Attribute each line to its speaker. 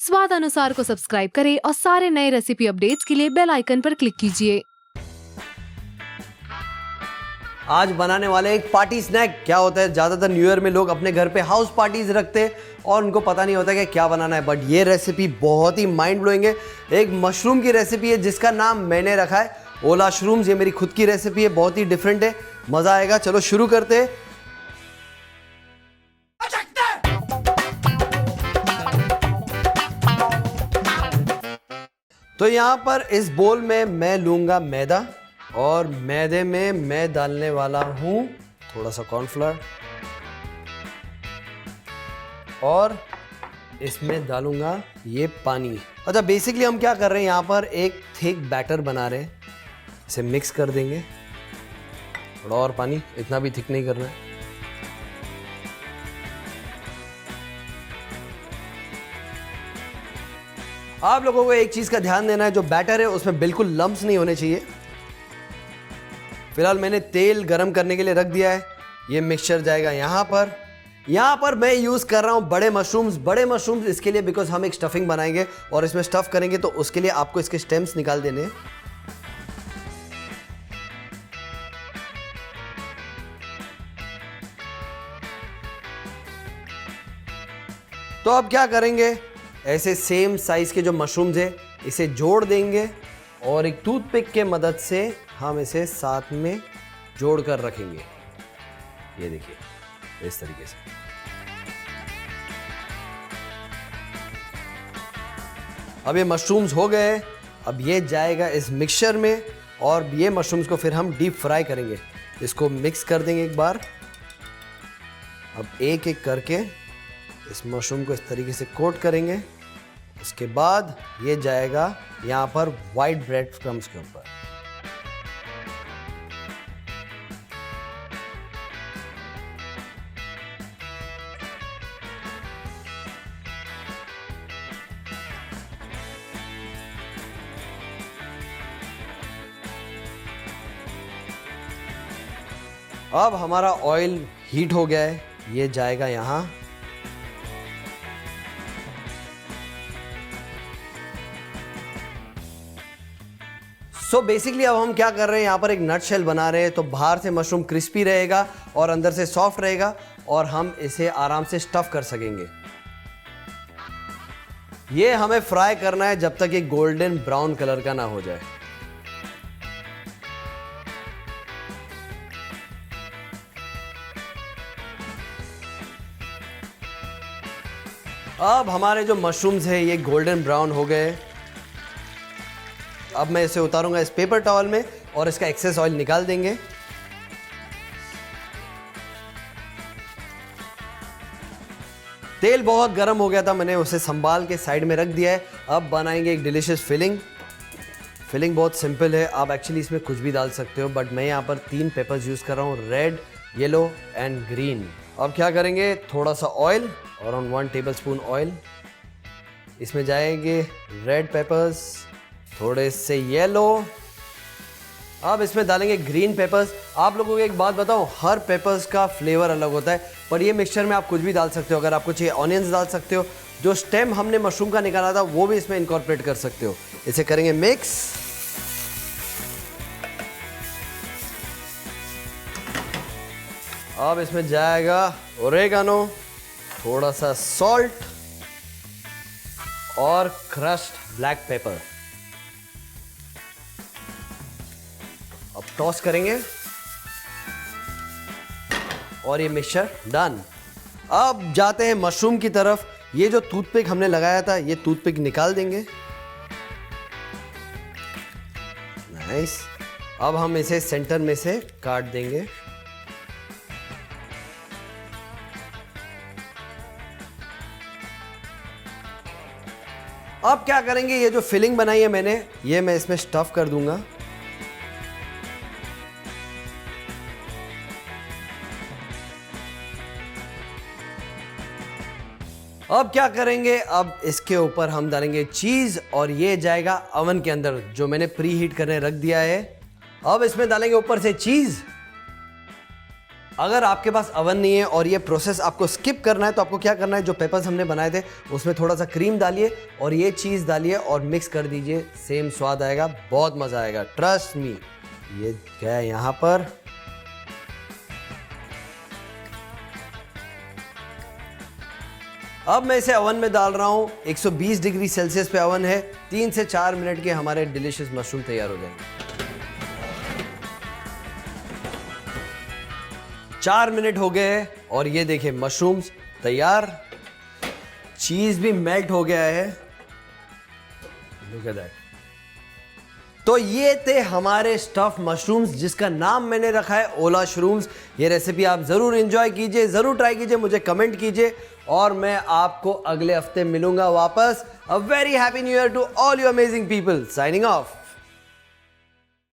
Speaker 1: स्वाद अनुसार को सब्सक्राइब करें और सारे नए रेसिपी अपडेट्स के लिए बेल आइकन पर क्लिक कीजिए।
Speaker 2: आज बनाने वाले एक पार्टी स्नैक। क्या होता है, ज़्यादातर न्यू ईयर में लोग अपने घर पे हाउस पार्टीज रखते हैं और उनको पता नहीं होता कि क्या बनाना है, बट ये रेसिपी बहुत ही माइंड ब्लोइंग है। एक मशरूम की रेसिपी है जिसका नाम मैंने रखा है ओला शरूम्स। ये मेरी खुद की रेसिपी है, बहुत ही डिफरेंट है, मज़ा आएगा। चलो शुरू करते हैं। तो यहाँ पर इस बोल में मैं लूँगा मैदा और मैदे में मैं डालने वाला हूँ थोड़ा सा कॉर्नफ्लोर और इसमें डालूंगा ये पानी। अच्छा, बेसिकली हम क्या कर रहे हैं, यहाँ पर एक थिक बैटर बना रहे हैं। इसे मिक्स कर देंगे, थोड़ा और पानी, इतना भी थिक नहीं करना है। आप लोगों को एक चीज़ का ध्यान देना है, जो बैटर है उसमें बिल्कुल लम्प्स नहीं होने चाहिए। फिलहाल मैंने तेल गरम करने के लिए रख दिया है। ये मिक्सचर जाएगा यहाँ पर मैं यूज़ कर रहा हूँ बड़े मशरूम्स इसके लिए, बिकॉज हम एक स्टफिंग बनाएंगे और इसमें स्टफ करेंगे, तो उसके लिए आपको इसके स्टेम्स निकाल देने हैं। तो अब क्या करेंगे, ऐसे सेम साइज के जो मशरूम्स है इसे जोड़ देंगे और एक टूथपिक के मदद से हम इसे साथ में जोड़ कर रखेंगे। ये देखिए इस तरीके से। अब ये मशरूम्स हो गए। अब ये जाएगा इस मिक्सचर में और ये मशरूम्स को फिर हम डीप फ्राई करेंगे। इसको मिक्स कर देंगे एक बार। अब एक एक करके इस मशरूम को इस तरीके से कोट करेंगे। उसके बाद ये जाएगा यहाँ पर वाइट ब्रेड क्रम्स के ऊपर। अब हमारा ऑयल हीट हो गया है, ये जाएगा यहाँ। सो बेसिकली अब हम क्या कर रहे हैं, यहाँ पर एक नट शेल बना रहे हैं। तो बाहर से मशरूम क्रिस्पी रहेगा और अंदर से सॉफ्ट रहेगा और हम इसे आराम से स्टफ कर सकेंगे। ये हमें फ्राई करना है जब तक ये गोल्डन ब्राउन कलर का ना हो जाए। अब हमारे जो मशरूम्स है ये गोल्डन ब्राउन हो गए। अब मैं इसे उतारूंगा इस पेपर टॉवल में और इसका एक्सेस ऑयल निकाल देंगे। तेल बहुत गर्म हो गया था, मैंने उसे संभाल के साइड में रख दिया है। अब बनाएंगे एक डिलीशियस फिलिंग बहुत सिंपल है। आप एक्चुअली इसमें कुछ भी डाल सकते हो, बट मैं यहाँ पर 3 पेपर्स यूज़ कर रहा हूँ, रेड, येलो एंड ग्रीन। अब क्या करेंगे, थोड़ा सा ऑयल और 1 टेबलस्पून ऑयल। इसमें जाएंगे रेड पेपर्स, थोड़े से येलो। अब इसमें डालेंगे ग्रीन पेपर्स। आप लोगों को एक बात बताऊं, हर पेपर्स का फ्लेवर अलग होता है, पर ये मिक्सचर में आप कुछ भी डाल सकते हो। अगर आपको चाहिए ऑनियंस डाल सकते हो। जो स्टेम हमने मशरूम का निकाला था वो भी इसमें इनकॉर्पोरेट कर सकते हो। इसे करेंगे मिक्स। अब इसमें जाएगा ओरेगानो, थोड़ा सा सॉल्ट और क्रश्ड ब्लैक पेपर। अब टॉस करेंगे और ये मिक्सचर डन। अब जाते हैं मशरूम की तरफ। ये जो टूथपिक हमने लगाया था, ये टूथपिक निकाल देंगे। नाइस। अब हम इसे सेंटर में से काट देंगे। अब क्या करेंगे, ये जो फिलिंग बनाई है मैंने, ये मैं इसमें स्टफ कर दूंगा। अब क्या करेंगे, अब इसके ऊपर हम डालेंगे चीज और ये जाएगा अवन के अंदर, जो मैंने प्री हीट करने रख दिया है। अब इसमें डालेंगे ऊपर से चीज अगर आपके पास अवन नहीं है और ये प्रोसेस आपको स्किप करना है तो आपको क्या करना है, जो पेपर्स हमने बनाए थे उसमें थोड़ा सा क्रीम डालिए और ये चीज़ डालिए और मिक्स कर दीजिए, सेम स्वाद आएगा, बहुत मज़ा आएगा, ट्रस्ट मी। ये क्या है यहाँ पर, अब मैं इसे अवन में डाल रहा हूँ। 120 डिग्री सेल्सियस पे अवन है। 3 से 4 मिनट के हमारे डिलीशियस मशरूम तैयार हो जाएंगे। 4 मिनट हो गए और ये देखिए मशरूम्स तैयार, चीज भी मेल्ट हो गया है। Look at that. तो ये थे हमारे स्टफ मशरूम्स जिसका नाम मैंने रखा है ओला श्रूम्स। ये रेसिपी आप जरूर एंजॉय कीजिए, जरूर ट्राई कीजिए, मुझे कमेंट कीजिए और मैं आपको अगले हफ्ते मिलूंगा वापस। A very happy new year to all you amazing people. Signing of.